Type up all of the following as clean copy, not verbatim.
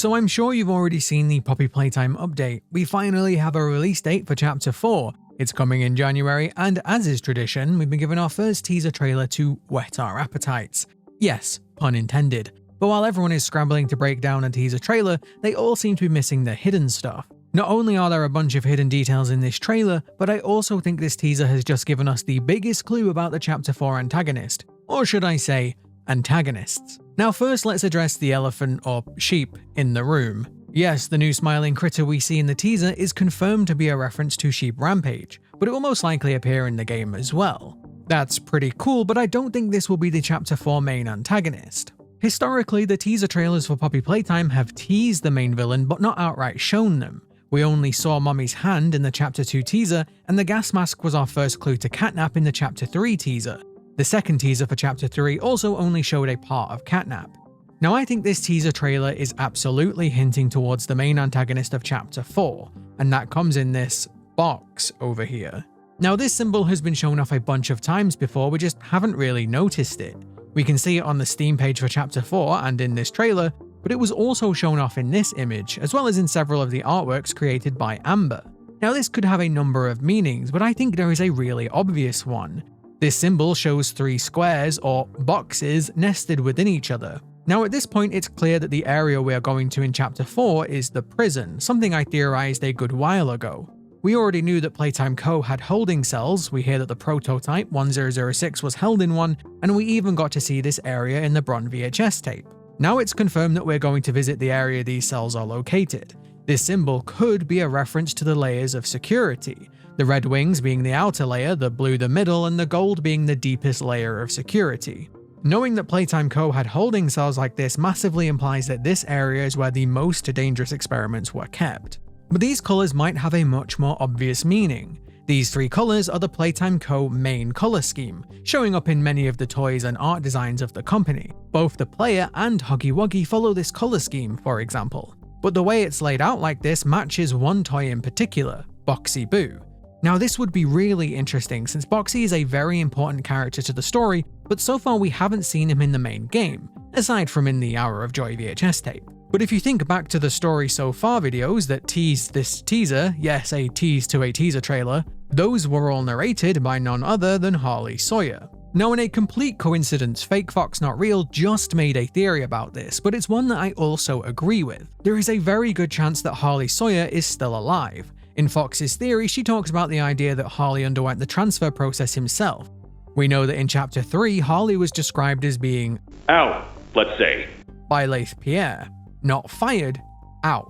So I'm sure you've already seen the Poppy Playtime update. We finally have a release date for Chapter 4. It's coming in January, and as is tradition, we've been given our first teaser trailer to whet our appetites. Yes, pun intended. But while everyone is scrambling to break down a teaser trailer, they all seem to be missing the hidden stuff. Not only are there a bunch of hidden details in this trailer, but I also think this teaser has just given us the biggest clue about the Chapter 4 antagonist. Or should I say, antagonists. Now first let's address the elephant or sheep in the room. Yes, the new smiling critter we see in the teaser is confirmed to be a reference to Sheep Rampage, but it will most likely appear in the game as well. That's pretty cool, but I don't think this will be the Chapter 4 main antagonist. Historically, the teaser trailers for Poppy Playtime have teased the main villain but not outright shown them. We only saw Mommy's hand in the Chapter 2 teaser, and the gas mask was our first clue to Catnap in the Chapter 3 teaser. The second teaser for Chapter 3 also only showed a part of Catnap. Now I think this teaser trailer is absolutely hinting towards the main antagonist of Chapter 4, and that comes in this box over here. Now this symbol has been shown off a bunch of times before, we just haven't really noticed it. We can see it on the Steam page for Chapter 4 and in this trailer, but it was also shown off in this image, as well as in several of the artworks created by Amber. Now this could have a number of meanings, but I think there is a really obvious one. This symbol shows 3 squares, or boxes, nested within each other. Now at this point it's clear that the area we are going to in Chapter 4 is the prison, something I theorized a good while ago. We already knew that Playtime Co. had holding cells, we hear that the prototype 1006 was held in one, and we even got to see this area in the Bron VHS tape. Now it's confirmed that we're going to visit the area these cells are located. This symbol could be a reference to the layers of security, the red wings being the outer layer, the blue the middle, and the gold being the deepest layer of security. Knowing that Playtime Co. had holding cells like this massively implies that this area is where the most dangerous experiments were kept. But these colours might have a much more obvious meaning. These 3 colours are the Playtime Co. main colour scheme, showing up in many of the toys and art designs of the company. Both the player and Huggy Wuggy follow this colour scheme, for example. But the way it's laid out like this matches one toy in particular, Boxy Boo. Now this would be really interesting since Boxy is a very important character to the story, but so far we haven't seen him in the main game, aside from in the Hour of Joy VHS tape. But if you think back to the story so far videos that teased this teaser, yes, a tease to a teaser trailer, those were all narrated by none other than Harley Sawyer. Now in a complete coincidence, Fake Fox Not Real just made a theory about this, but it's one that I also agree with. There is a very good chance that Harley Sawyer is still alive. In Fox's theory, she talks about the idea that Harley underwent the transfer process himself. We know that in Chapter 3, Harley was described as being out, let's say, by Lathe Pierre. Not fired, out.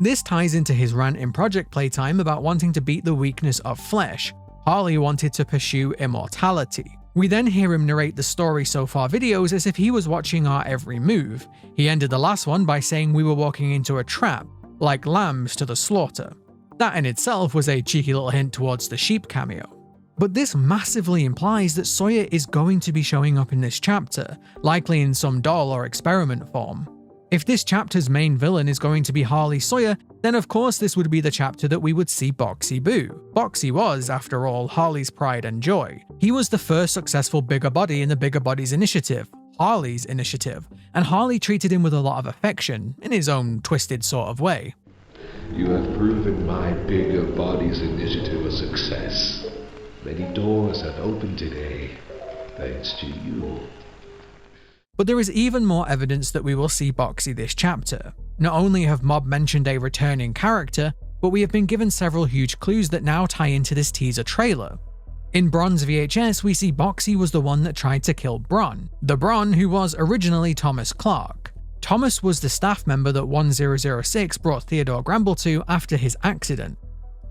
This ties into his rant in Project Playtime about wanting to beat the weakness of flesh. Harley wanted to pursue immortality. We then hear him narrate the story so far videos as if he was watching our every move. He ended the last one by saying we were walking into a trap, like lambs to the slaughter. That in itself was a cheeky little hint towards the sheep cameo. But this massively implies that Sawyer is going to be showing up in this chapter, likely in some doll or experiment form. If this chapter's main villain is going to be Harley Sawyer, then of course this would be the chapter that we would see Boxy Boo. Boxy was, after all, Harley's pride and joy. He was the first successful bigger body in the Bigger Bodies initiative, Harley's initiative, and Harley treated him with a lot of affection, in his own twisted sort of way. You have proven my Bigger Bodies initiative a success. Many doors have opened today, thanks to you. But there is even more evidence that we will see Boxy this chapter. Not only have Mob mentioned a returning character, but we have been given several huge clues that now tie into this teaser trailer. In Bron's VHS, we see Boxy was the one that tried to kill Bron, the Bron who was originally Thomas Clark. Thomas was the staff member that 1006 brought Theodore Gramble to after his accident.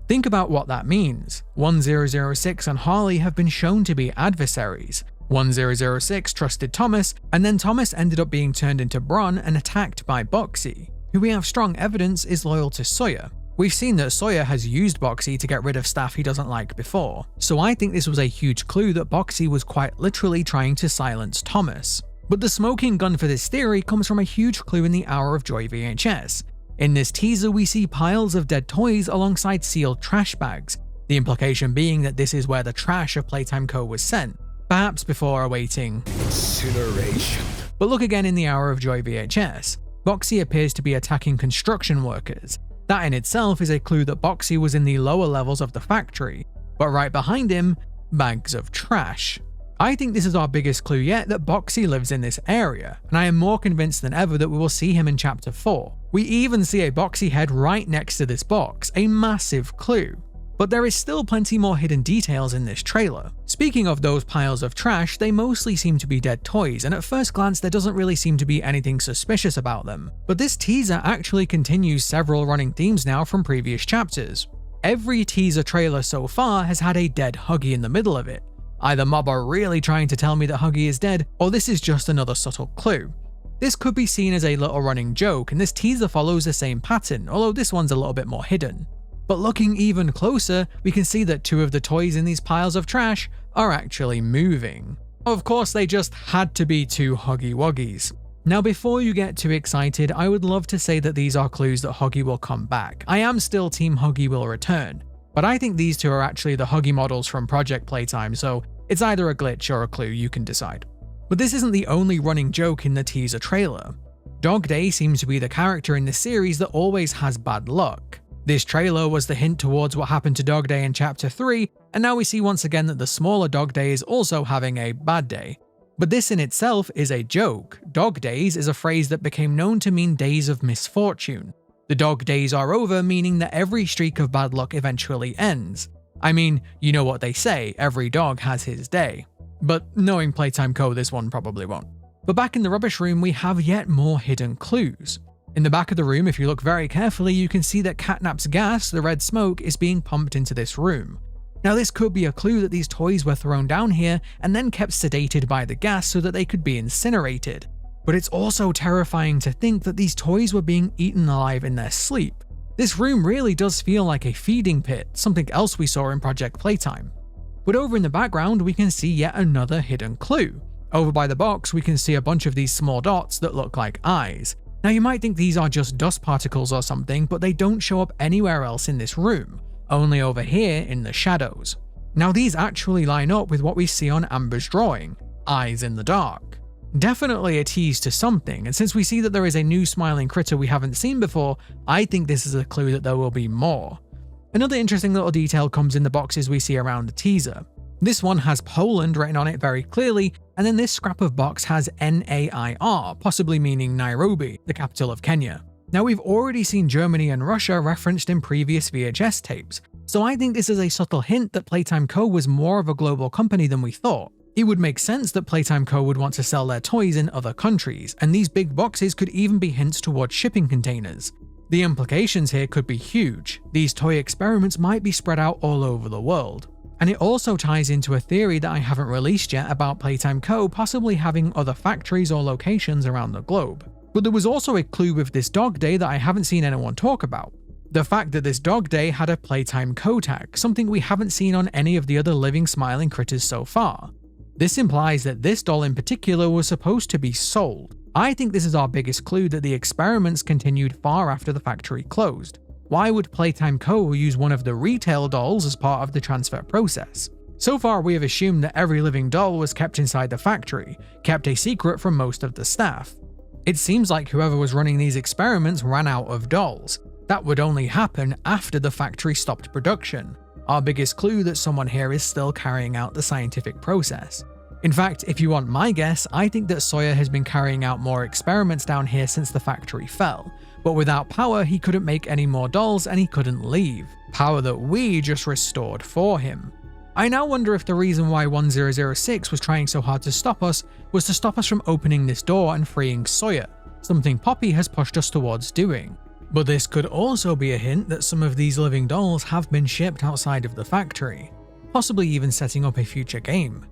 Think about what that means. 1006 and Harley have been shown to be adversaries. 1006 trusted Thomas, and then Thomas ended up being turned into Bron and attacked by Boxy, who we have strong evidence is loyal to Sawyer. We've seen that Sawyer has used Boxy to get rid of staff he doesn't like before, so I think this was a huge clue that Boxy was quite literally trying to silence Thomas. But the smoking gun for this theory comes from a huge clue in the Hour of Joy VHS. In this teaser we see piles of dead toys alongside sealed trash bags, the implication being that this is where the trash of Playtime Co. was sent, perhaps before awaiting incineration. But look again in the Hour of Joy VHS. Boxy appears to be attacking construction workers. That in itself is a clue that Boxy was in the lower levels of the factory, but right behind him, bags of trash. I think this is our biggest clue yet that Boxy lives in this area, and I am more convinced than ever that we will see him in Chapter 4. We even see a Boxy head right next to this box, a massive clue. But there is still plenty more hidden details in this trailer. Speaking of those piles of trash, they mostly seem to be dead toys, and at first glance there doesn't really seem to be anything suspicious about them. But this teaser actually continues several running themes now from previous chapters. Every teaser trailer so far has had a dead Huggy in the middle of it. Either Mob are really trying to tell me that Huggy is dead, or this is just another subtle clue. This could be seen as a little running joke, and this teaser follows the same pattern, although this one's a little bit more hidden. But looking even closer, we can see that two of the toys in these piles of trash are actually moving. Of course, they just had to be two Huggy Wuggies. Now before you get too excited, I would love to say that these are clues that Huggy will come back. I am still Team Huggy will return, but I think these two are actually the Huggy models from Project Playtime, so it's either a glitch or a clue, you can decide. But this isn't the only running joke in the teaser trailer. Dog Day seems to be the character in this series that always has bad luck. This trailer was the hint towards what happened to Dog Day in Chapter 3, and now we see once again that the smaller Dog Day is also having a bad day. But this in itself is a joke. Dog Days is a phrase that became known to mean days of misfortune. The dog days are over, meaning that every streak of bad luck eventually ends. I mean, you know what they say, every dog has his day. But knowing Playtime Co, this one probably won't. But back in the rubbish room, we have yet more hidden clues. In the back of the room, if you look very carefully, you can see that Catnap's gas, the red smoke, is being pumped into this room. Now this could be a clue that these toys were thrown down here and then kept sedated by the gas so that they could be incinerated. But it's also terrifying to think that these toys were being eaten alive in their sleep. This room really does feel like a feeding pit, something else we saw in Project Playtime. But over in the background, we can see yet another hidden clue. Over by the box, we can see a bunch of these small dots that look like eyes. Now you might think these are just dust particles or something, but they don't show up anywhere else in this room, only over here in the shadows. Now these actually line up with what we see on Amber's drawing, eyes in the dark. Definitely a tease to something, and since we see that there is a new smiling critter we haven't seen before, I think this is a clue that there will be more. Another interesting little detail comes in the boxes we see around the teaser. This one has Poland written on it very clearly, and then this scrap of box has NAIR, possibly meaning Nairobi, the capital of Kenya. Now we've already seen Germany and Russia referenced in previous VHS tapes, so I think this is a subtle hint that Playtime Co was more of a global company than we thought. It would make sense that Playtime Co would want to sell their toys in other countries, and these big boxes could even be hints towards shipping containers. The implications here could be huge. These toy experiments might be spread out all over the world. And it also ties into a theory that I haven't released yet about Playtime Co possibly having other factories or locations around the globe. But there was also a clue with this Dog Day that I haven't seen anyone talk about. The fact that this Dog Day had a Playtime Co tag, something we haven't seen on any of the other living smiling critters so far. This implies that this doll in particular was supposed to be sold. I think this is our biggest clue that the experiments continued far after the factory closed. Why would Playtime Co use one of the retail dolls as part of the transfer process? So far we have assumed that every living doll was kept inside the factory, kept a secret from most of the staff. It seems like whoever was running these experiments ran out of dolls. That would only happen after the factory stopped production. Our biggest clue that someone here is still carrying out the scientific process. In fact, if you want my guess, I think that Sawyer has been carrying out more experiments down here since the factory fell. But without power, he couldn't make any more dolls and he couldn't leave. Power that we just restored for him. I now wonder if the reason why 1006 was trying so hard to stop us was to stop us from opening this door and freeing Sawyer, something Poppy has pushed us towards doing. But this could also be a hint that some of these living dolls have been shipped outside of the factory, possibly even setting up a future game.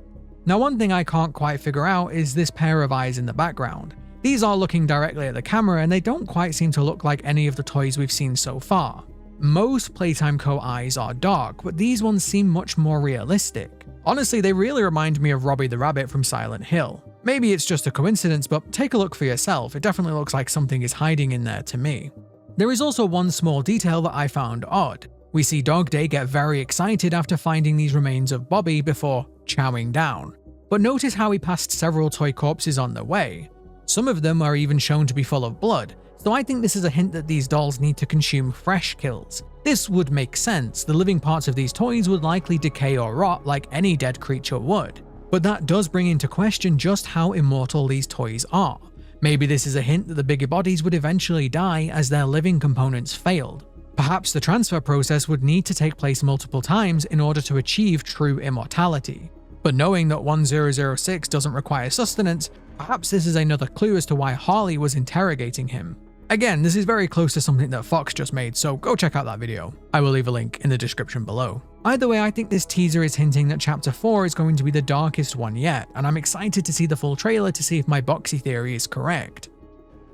Now one thing I can't quite figure out is this pair of eyes in the background. These are looking directly at the camera and they don't quite seem to look like any of the toys we've seen so far. Most Playtime Co eyes are dark, but these ones seem much more realistic. Honestly, they really remind me of Robbie the Rabbit from Silent Hill. Maybe it's just a coincidence, but take a look for yourself, it definitely looks like something is hiding in there to me. There is also one small detail that I found odd. We see Dog Day get very excited after finding these remains of Bobby before chowing down. But notice how he passed several toy corpses on the way. Some of them are even shown to be full of blood, so I think this is a hint that these dolls need to consume fresh kills. This would make sense, the living parts of these toys would likely decay or rot like any dead creature would. But that does bring into question just how immortal these toys are. Maybe this is a hint that the bigger bodies would eventually die as their living components failed. Perhaps the transfer process would need to take place multiple times in order to achieve true immortality. But knowing that 1006 doesn't require sustenance, perhaps this is another clue as to why Harley was interrogating him. Again, this is very close to something that Fox just made, so go check out that video. I will leave a link in the description below. Either way, I think this teaser is hinting that Chapter 4 is going to be the darkest one yet, and I'm excited to see the full trailer to see if my boxy theory is correct.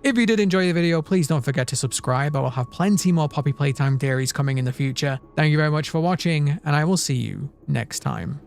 If you did enjoy the video, please don't forget to subscribe. I will have plenty more Poppy Playtime theories coming in the future. Thank you very much for watching, and I will see you next time.